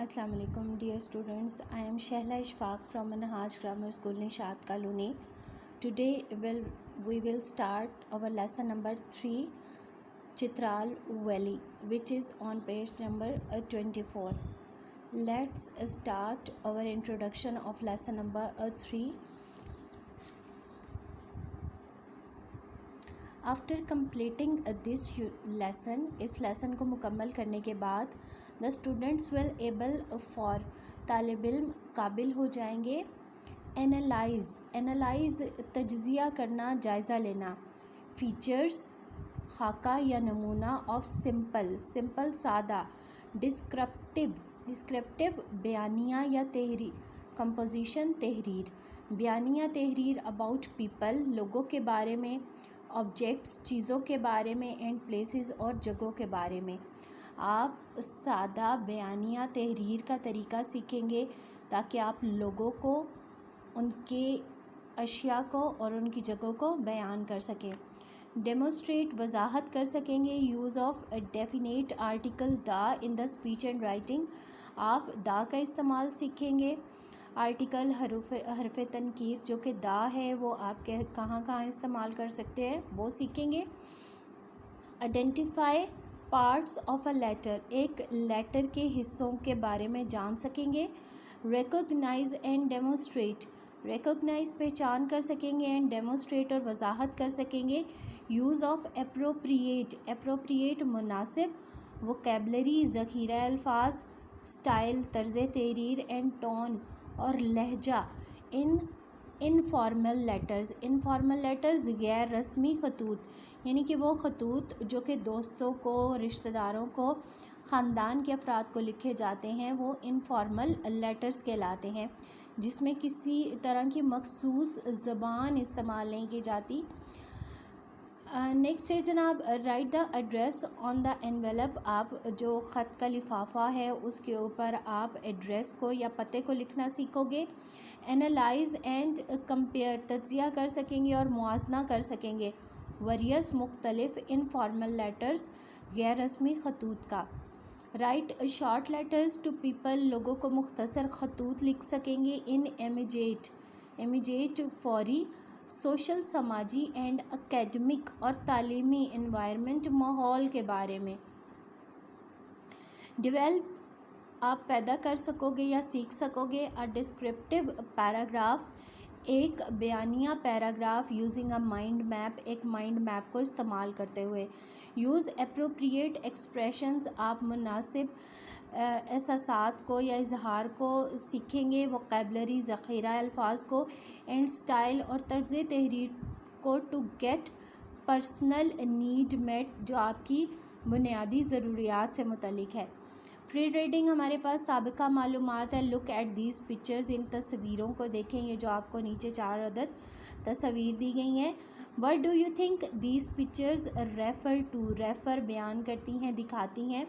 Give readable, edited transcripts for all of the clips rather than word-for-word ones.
Assalamu alaikum dear students. I am Shehla Ishfaq from Manhaj Grammar School Nishat Colony. Today we will start our lesson number 3 Chitral Valley, which is on page number 24. Let's start our introduction of lesson number 3. After completing this lesson, इस lesson को मुकम्मल करने के बाद the students will able for तालिब इल्म काबिल हो जाएंगे एनालाइज तज्ज़िया करना, जायज़ा लेना, फीचर्स खाका या नमूना ऑफ सिंपल सादा, डिस्क्रिप्टिव बयानिया या तहरीर, कंपोजिशन तहरीर, बयानिया तहरीर अबाउट पीपल लोगों के बारे में, ऑब्जेक्ट्स चीज़ों के बारे में, एंड प्लेसेस और जगहों के बारे में। आप सादा बयानिया तहरीर का तरीका सीखेंगे ताकि आप लोगों को, उनके अशिया को और उनकी जगहों को बयान कर सकें। डेमोस्ट्रेट वजाहत कर सकेंगे, use of definite article the in the speech and writing, आप दा का इस्तेमाल सीखेंगे। आर्टिकल हरफ तनकीर जो कि दा है वो आप कहाँ इस्तेमाल कर सकते हैं वो सीखेंगे। Identify parts of a letter, एक लेटर के हिस्सों के बारे में जान सकेंगे। रिकॉग्नाइज एंड डेमोस्ट्रेट, रिकॉग्नाइज पहचान कर सकेंगे, एंड डेमोस्ट्रेट और वजाहत कर सकेंगे। यूज़ ऑफ एप्रोप्रिएट मुनासिब, वोकेबलरी ज़ख़ीरा अल्फाज, स्टाइल तर्ज़ तहरीर, एंड टोन और लहजा इन इनफॉर्मल लेटर्स गैर रस्मी खतूत, यानी कि वो खतूत जो कि दोस्तों को, रिश्तेदारों को, ख़ानदान के अफराद को लिखे जाते हैं वो इनफॉर्मल लेटर्स कहलाते हैं, जिसमें किसी तरह की मखसूस ज़बान इस्तेमाल नहीं की जाती। नेक्स्ट है जनाब, right the address on the envelope, आप जो ख़त का लिफाफा है उसके ऊपर आप एड्रेस को या पते को लिखना सीखोगे। एनालाइज एंड कंपेयर, तज्ज़िया कर सकेंगे और मुआजना कर सकेंगे वरियस मुख्तलिफ इनफॉर्मल लेटर्स, गैर रस्मी खतूत का। Write short letters to people, लोगों को मुख्तसर खतूत लिख सकेंगे। इन इमीडिएट फौरी, सोशल समाजी एंड एकेडमिक और तालीमी इन्वायरमेंट माहौल के बारे में। डेवलप, आप पैदा कर सकोगे या सीख सकोगे। अ डिस्क्रिप्टिव पैराग्राफ, एक बयानिया paragraph using a mind map, एक माइंड मैप को इस्तेमाल करते हुए। यूज़ एप्रोप्रिएट एक्सप्रेशंस, आप मुनासिब एहसासात को या इजहार को सीखेंगे। वोकेबलरी ज़ख़ीरा अल्फाज को, एंड स्टाइल और तर्ज़ तहरीर को to get personal need met, जो आपकी बुनियादी ज़रूरियात से मुतल्लिक है। प्री रीडिंग हमारे पास साबिका मालूमात है। लुक एट दीज पिक्चर्स, इन तस्वीरों को देखें, ये जो आपको नीचे 4 अदद तस्वीर दी गई हैं। What do you think these pictures refer to, refer बयान करती हैं, दिखाती हैं।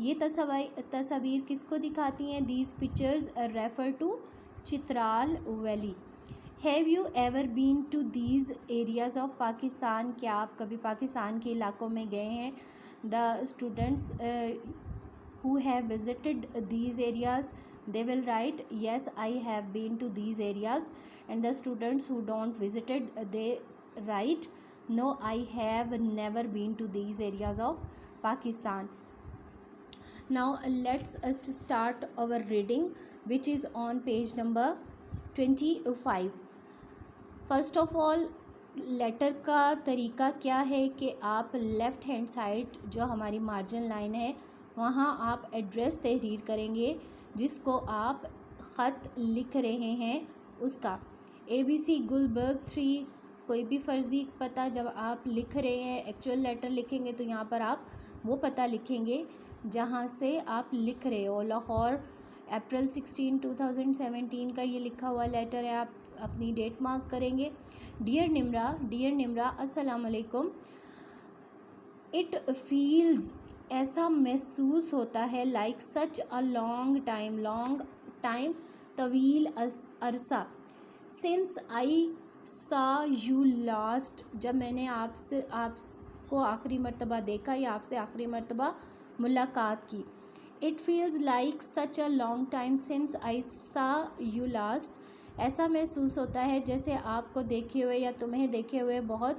ये तस्वीर किसको दिखाती हैं? These pictures refer to Chitral valley. Have you ever been to these areas of Pakistan, क्या आप कभी पाकिस्तान के इलाकों में गए हैं? The students who have visited these areas, they will write yes I have been to these areas, and the students who don't visited, they write no I have never been to these areas of Pakistan. Now let's start our reading, which is on page number 25. first of all, letter का तरीका क्या है कि आप left hand side जो हमारी margin line है वहाँ आप एड्रेस तहरीर करेंगे, जिसको आप ख़त लिख रहे हैं उसका। ABC गुलबर्ग 3, कोई भी फ़र्ज़ी पता जब आप लिख रहे हैं, एक्चुअल लेटर लिखेंगे तो यहाँ पर आप वो पता लिखेंगे जहाँ से आप लिख रहे हो। लाहौर, अप्रैल 16, 2017 का ये लिखा हुआ लेटर है, आप अपनी डेट मार्क करेंगे। डियर निम्रा अस्सलाम वालेकुम। इट फील्स, ऐसा महसूस होता है, like such a long time, तवील अरसा, सिंस आई सा यू लास्ट, जब मैंने आपको आखिरी मर्तबा देखा या आपसे आखिरी मर्तबा मुलाकात की। It feels like such a long time since I saw you last. ایسا محسوس ہوتا ہے جیسے آپ کو دیکھے ہوئے یا تمہیں دیکھے ہوئے بہت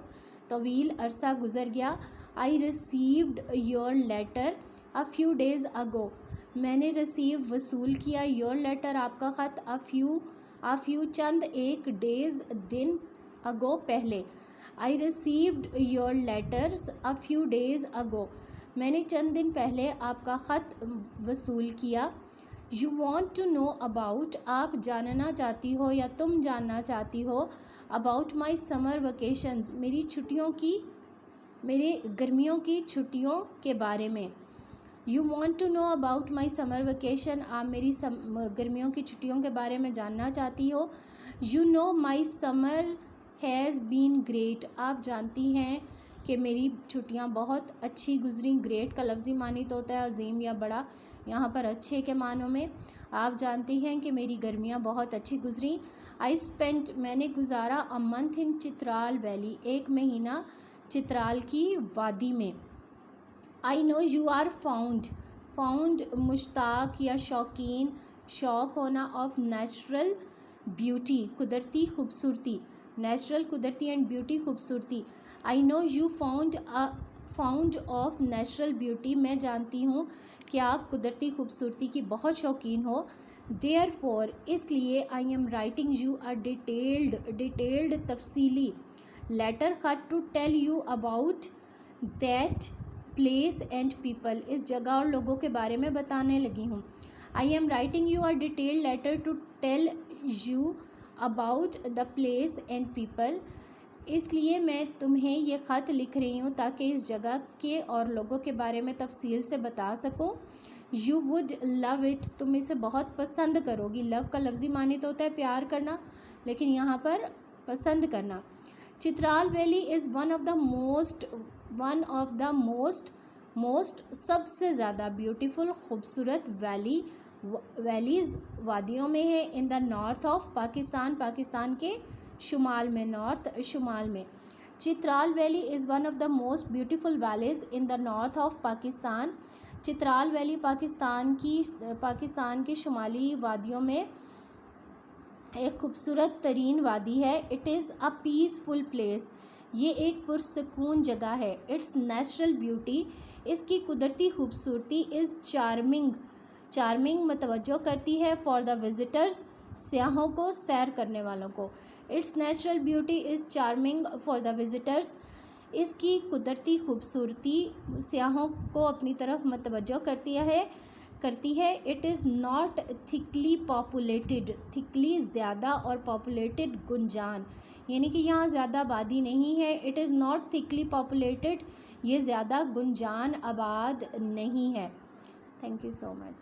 طویل عرصہ گزر گیا. I received your letter a few days ago. میں نے وصول کیا your letter آپ کا خط a few چند ایک days دن ago پہلے. I received your letters a few days ago. میں نے چند دن پہلے آپ کا خط وصول کیا. You want to know about آپ جاننا چاہتی ہو یا تم جاننا چاہتی ہو about my summer vacations میرے گرمیوں کی چھٹیوں کے بارے میں. You want to know about my summer vacation آپ میری گرمیوں کی چھٹیوں کے بارے میں جاننا چاہتی ہو. You know my summer has been great آپ جانتی ہیں کہ میری چھٹیاں بہت اچھی گزریں. گریٹ کا لفظی معنی تو ہوتا ہے عظیم یا بڑا, یہاں پر اچھے کے معنوں میں. آپ جانتی ہیں کہ میری گرمیاں بہت اچھی گزریں. I spent میں نے گزارا a month in Chitral valley ایک مہینہ چترال کی وادی میں. I know you are fond مشتاق یا شوقین شوق ہونا of natural beauty قدرتی خوبصورتی. نیچرل قدرتی اینڈ بیوٹی خوبصورتی. I know you fond of natural beauty میں جانتی ہوں کہ آپ قدرتی خوبصورتی کی بہت شوقین ہو. Therefore اس لیے I am writing you a detailed تفصیلی letter خط to tell you about that place and people اس جگہ اور لوگوں کے بارے میں بتانے لگی ہوں. I am writing you a detailed letter to tell you about the place and people اس لیے میں تمہیں یہ خط لکھ رہی ہوں تاکہ اس جگہ کے اور لوگوں کے بارے میں تفصیل سے بتا سکوں. You would love it تم اسے بہت پسند کرو گی. لو کا لفظی معنی تو ہوتا ہے پیار کرنا, لیکن یہاں پر پسند کرنا. Chitral valley is one of the most سب سے زیادہ بیوٹیفل خوبصورت ویلیز وادیوں میں ہے. In the north of Pakistan کے شمال میں. Chitral valley is one of the most beautiful valleys in the north of Pakistan. Chitral valley Pakistan کی شمالی وادیوں میں ایک خوبصورت ترین وادی ہے. It is a peaceful place یہ ایک پرسکون جگہ ہے. اٹس نیچرل بیوٹی اس کی قدرتی خوبصورتی از چارمنگ متوجہ کرتی ہے. فار دا وزٹرز سیاحوں کو, سیر کرنے والوں کو. It's natural beauty is charming for the visitors اس کی قدرتی خوبصورتی سیاحوں کو اپنی طرف متوجہ کرتی ہے. اٹ از ناٹ تھکلی پاپولیٹڈ تھکلی زیادہ اور پاپولیٹڈ گنجان یعنی کہ یہاں زیادہ آبادی نہیں ہے. اٹ از ناٹ تھکلی پاپولیٹڈ یہ زیادہ گنجان آباد نہیں ہے. Thank you so much.